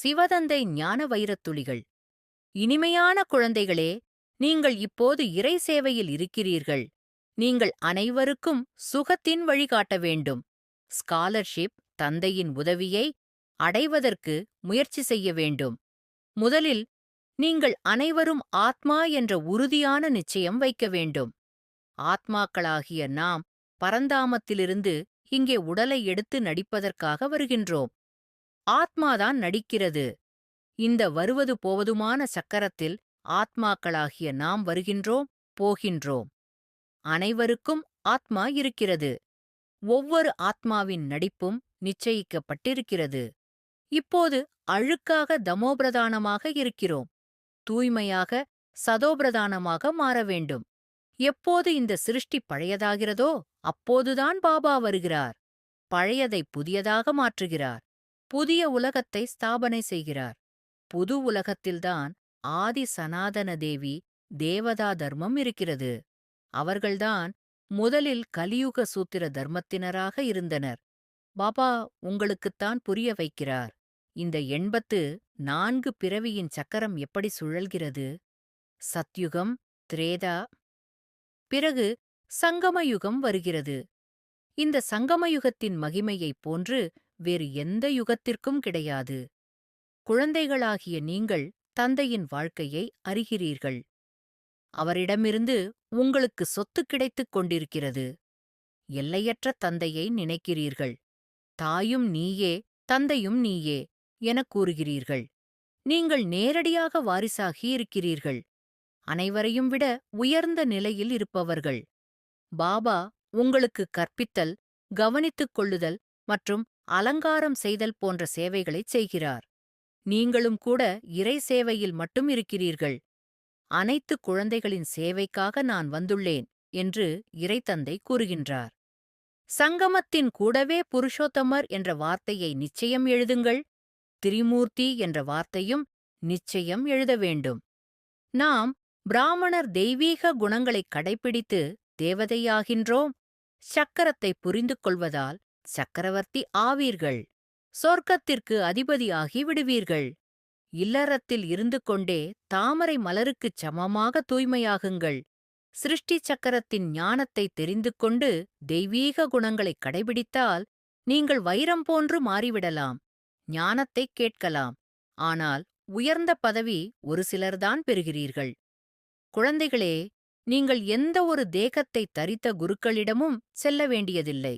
சிவதந்தை ஞான வைரத்துளிகள். இனிமையான குழந்தைகளே, நீங்கள் இப்போது இறை சேவையில் இருக்கிறீர்கள். நீங்கள் அனைவருக்கும் சுகத்தின் வழிகாட்ட வேண்டும். ஸ்காலர்ஷிப் தந்தையின் உதவியை அடைவதற்கு முயற்சி செய்ய வேண்டும். முதலில் நீங்கள் அனைவரும் ஆத்மா என்ற உறுதியான நிச்சயம் வைக்க வேண்டும். ஆத்மாக்களாகிய நாம் பரந்தாமத்திலிருந்து இங்கே உடலை எடுத்து நடிப்பதற்காக வருகின்றோம். ஆத்மாதான் நடிக்கிறது. இந்த வருவது போவதுமான சக்கரத்தில் ஆத்மாக்களாகிய நாம் வருகின்றோம், போகின்றோம். அனைவருக்கும் ஆத்மா இருக்கிறது. ஒவ்வொரு ஆத்மாவின் நடிப்பும் நிச்சயிக்கப்பட்டிருக்கிறது. இப்போது அழுக்காக தமோபிரதானமாக இருக்கிறோம். தூய்மையாக சதோபிரதானமாக மாற வேண்டும். எப்போது இந்த சிருஷ்டி பழையதாகிறதோ அப்போதுதான் பாபா வருகிறார். பழையதை புதியதாக மாற்றுகிறார். புதிய உலகத்தை ஸ்தாபனை செய்கிறார். புது உலகத்தில்தான் ஆதி சனாதன தேவி தேவதா தர்மம் இருக்கிறது. அவர்கள்தான் முதலில் கலியுக சூத்திர தர்மத்தினராக இருந்தனர். பாபா உங்களுக்குத்தான் புரிய வைக்கிறார். இந்த 84 பிறவியின் சக்கரம் எப்படி சுழல்கிறது? சத்யுகம், திரேதா, பிறகு சங்கமயுகம் வருகிறது. இந்த சங்கமயுகத்தின் மகிமையைப் போன்று வேறு எந்த யுகத்திற்கும் கிடையாது. குழந்தைகளாகிய நீங்கள் தந்தையின் வாழ்க்கையை அறிகிறீர்கள். அவரிடமிருந்து உங்களுக்கு சொத்து கிடைத்துக் கொண்டிருக்கிறது. எல்லையற்ற தந்தையை நினைக்கிறீர்கள். தாயும் நீயே, தந்தையும் நீயே எனக் கூறுகிறீர்கள். நீங்கள் நேரடியாக வாரிசாகி இருக்கிறீர்கள். அனைவரையும் விட உயர்ந்த நிலையில் இருப்பவர்கள். பாபா உங்களுக்கு கற்பித்தல், கவனித்துக் கொள்ளுதல் மற்றும் அலங்காரம் செய்தல் போன்ற சேவைகளைச் செய்கிறார். நீங்களும் கூட இறை சேவையில் மட்டும் இருக்கிறீர்கள். அனைத்து குழந்தைகளின் சேவைக்காக நான் வந்துள்ளேன் என்று இறைத்தந்தை கூறுகின்றார். சங்கமத்தின் கூடவே புருஷோத்தமர் என்ற வார்த்தையை நிச்சயம் எழுதுங்கள். திரிமூர்த்தி என்ற வார்த்தையும் நிச்சயம் எழுத வேண்டும். நாம் பிராமணர் தெய்வீக குணங்களைக் கடைப்பிடித்து தேவதையாகின்றோம். சக்கரத்தை புரிந்து கொள்வதால் சக்கரவர்த்தி ஆவீர்கள். சொர்க்கத்திற்கு அதிபதியாகி விடுவீர்கள். இல்லறத்தில் இருந்து கொண்டே தாமரை மலருக்குச் சமமாக தூய்மையாகுங்கள். சிருஷ்டி சக்கரத்தின் ஞானத்தை தெரிந்து கொண்டு தெய்வீக குணங்களைக் கடைபிடித்தால் நீங்கள் வைரம் போன்று மாறிவிடலாம். ஞானத்தைக் கேட்கலாம். ஆனால் உயர்ந்த பதவி ஒரு சிலர்தான் பெறுகிறீர்கள். குழந்தைகளே, நீங்கள் எந்த ஒரு தேகத்தை தரித்த குருக்களிடமும் செல்ல வேண்டியதில்லை.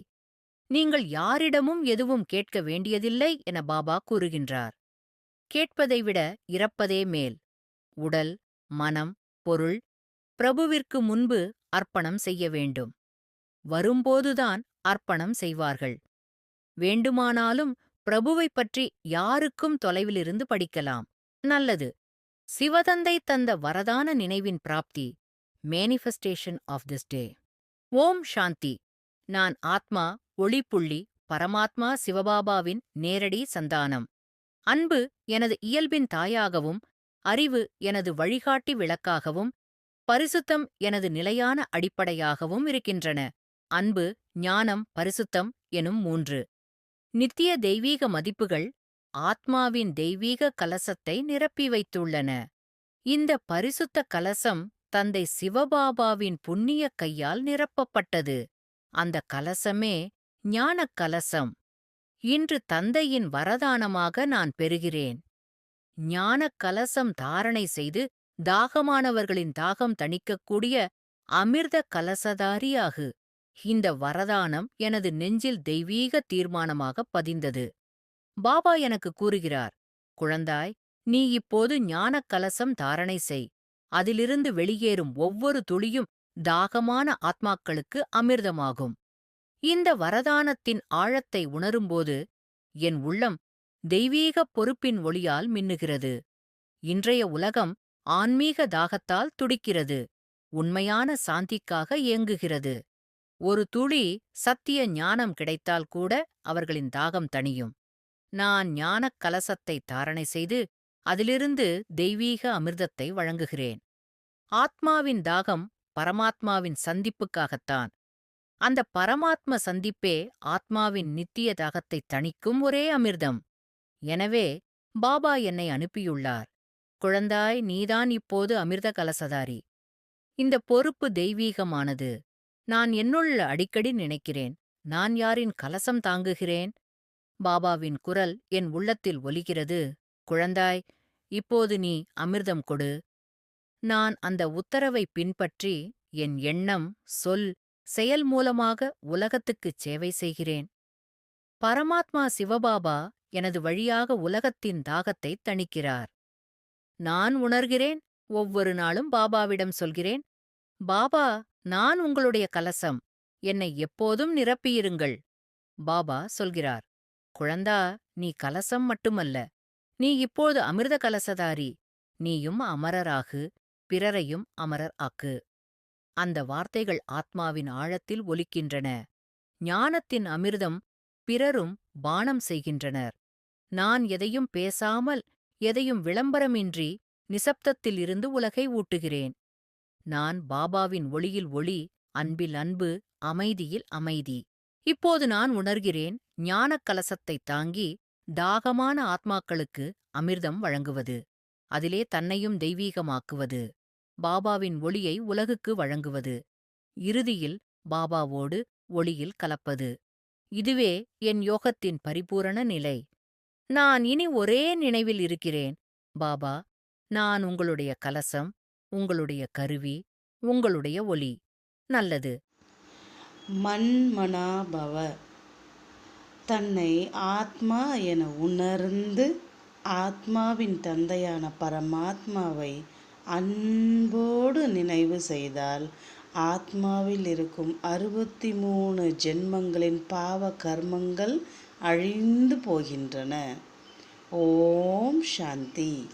நீங்கள் யாரிடமும் எதுவும் கேட்க வேண்டியதில்லை என பாபா கூறுகின்றார். கேட்பதை விட இறப்பதே மேல். உடல், மனம், பொருள் பிரபுவிற்கு முன்பு அர்ப்பணம் செய்ய வேண்டும். வரும்போதுதான் அர்ப்பணம் செய்வார்கள். வேண்டுமானாலும் பிரபுவைப் பற்றி யாருக்கும் தொலைவிலிருந்து படிக்கலாம். நல்லது. சிவதந்தை தந்த வரதான நினைவின் பிராப்தி. Manifestation of this day. ஓம் சாந்தி. நான் ஆத்மா, ஒளிப்புள்ளி, பரமாத்மா சிவபாபாவின் நேரடி சந்தானம். அன்பு எனது இயல்பின் தாயாகவும், அறிவு எனது வழிகாட்டி விளக்காகவும், பரிசுத்தம் எனது நிலையான அடிப்படையாகவும் இருக்கின்றன. அன்பு, ஞானம், பரிசுத்தம் எனும் 3 நித்திய தெய்வீக மதிப்புகள் ஆத்மாவின் தெய்வீக கலசத்தை நிரப்பி வைத்துள்ளன. இந்த பரிசுத்த கலசம் தந்தை சிவபாபாவின் புண்ணிய கையால் நிரப்பப்பட்டது. அந்த கலசமே ஞானக் கலசம். இன்று தந்தையின் வரதானமாக நான் பெறுகிறேன். ஞானக் கலசம் தாரணை செய்து தாகமானவர்களின் தாகம் தணிக்கக்கூடிய அமிர்த கலசதாரியாகு. இந்த வரதானம் எனது நெஞ்சில் தெய்வீக தீர்மானமாகப் பதிந்தது. பாபா எனக்கு கூறுகிறார், குழந்தாய், நீ இப்போது ஞானக் கலசம் தாரணை செய். அதிலிருந்து வெளியேறும் ஒவ்வொரு துளியும் தாகமான ஆத்மாக்களுக்கு அமிர்தமாகும். இந்த வரதானத்தின் ஆழத்தை உணரும்போது என் உள்ளம் தெய்வீகப் பொறுப்பின் ஒளியால் மின்னுகிறது. இன்றைய உலகம் ஆன்மீக தாகத்தால் துடிக்கிறது. உண்மையான சாந்திக்காக ஏங்குகிறது. ஒரு துளி சத்திய ஞானம் கிடைத்தால் கூட அவர்களின் தாகம் தணியும். நான் ஞானக் கலசத்தை தாரணை செய்து அதிலிருந்து தெய்வீக அமிர்தத்தை வழங்குகிறேன். ஆத்மாவின் தாகம் பரமாத்மாவின் சந்திப்புக்காகத்தான். அந்த பரமாத்ம சந்திப்பே ஆத்மாவின் நித்திய தாகத்தை தணிக்கும் ஒரே அமிர்தம். எனவே பாபா என்னை அனுப்பியுள்ளார். குழந்தாய், நீதான் இப்போது அமிர்த கலசதாரி. இந்த பொறுப்பு தெய்வீகமானது. நான் என்னுள் அடிக்கடி நினைக்கிறேன், நான் யாரின் கலசம் தாங்குகிறேன்? பாபாவின் குரல் என் உள்ளத்தில் ஒலிக்கிறது, குழந்தாய், இப்போது நீ அமிர்தம் கொடு. நான் அந்த உத்தரவை பின்பற்றி என் எண்ணம், சொல், செயல் மூலமாக உலகத்துக்குச் சேவை செய்கிறேன். பரமாத்மா சிவபாபா எனது வழியாக உலகத்தின் தாகத்தைத் தணிக்கிறார். நான் உணர்கிறேன், ஒவ்வொரு நாளும் பாபாவிடம் சொல்கிறேன், பாபா, நான் உங்களுடைய கலசம், என்னை எப்போதும் நிரப்பியிருங்கள். பாபா சொல்கிறார், குழந்தா, நீ கலசம் மட்டுமல்ல, நீ இப்போது அமிர்த கலசதாரி. நீயும் அமரராகு, பிறரையும் அமரர் ஆக்கு. அந்த வார்த்தைகள் ஆத்மாவின் ஆழத்தில் ஒலிக்கின்றன. ஞானத்தின் அமிர்தம் பிறரும் பானம் செய்கின்றனர். நான் எதையும் பேசாமல், எதையும் விளம்பரமின்றி நிசப்தத்திலிருந்து உலகை ஊட்டுகிறேன். நான் பாபாவின் ஒளியில் ஒளி, அன்பில் அன்பு, அமைதியில் அமைதி. இப்போது நான் உணர்கிறேன், ஞானக் கலசத்தைத் தாங்கி தாகமான ஆத்மாக்களுக்கு அமிர்தம் வழங்குவது, அதிலே தன்னையும் தெய்வீகமாக்குவது, பாபாவின் ஒளியை உலகுக்கு வழங்குவது, இறுதியில் பாபாவோடு ஒளியில் கலப்பது. இதுவே என் யோகத்தின் பரிபூரண நிலை. நான் இனி ஒரே நினைவில் இருக்கிறேன், பாபா, நான் உங்களுடைய கலசம், உங்களுடைய கருவி, உங்களுடைய ஒளி. நல்லது. மன்மனாபவ. தன்னை ஆத்மா என உணர்ந்து ஆத்மாவின் தந்தையான பரமாத்மாவை அன்போடு நினைவு செய்தால் ஆத்மாவில் இருக்கும் 63 ஜென்மங்களின் பாவ கர்மங்கள் அழிந்து போகின்றன. ஓம் சாந்தி.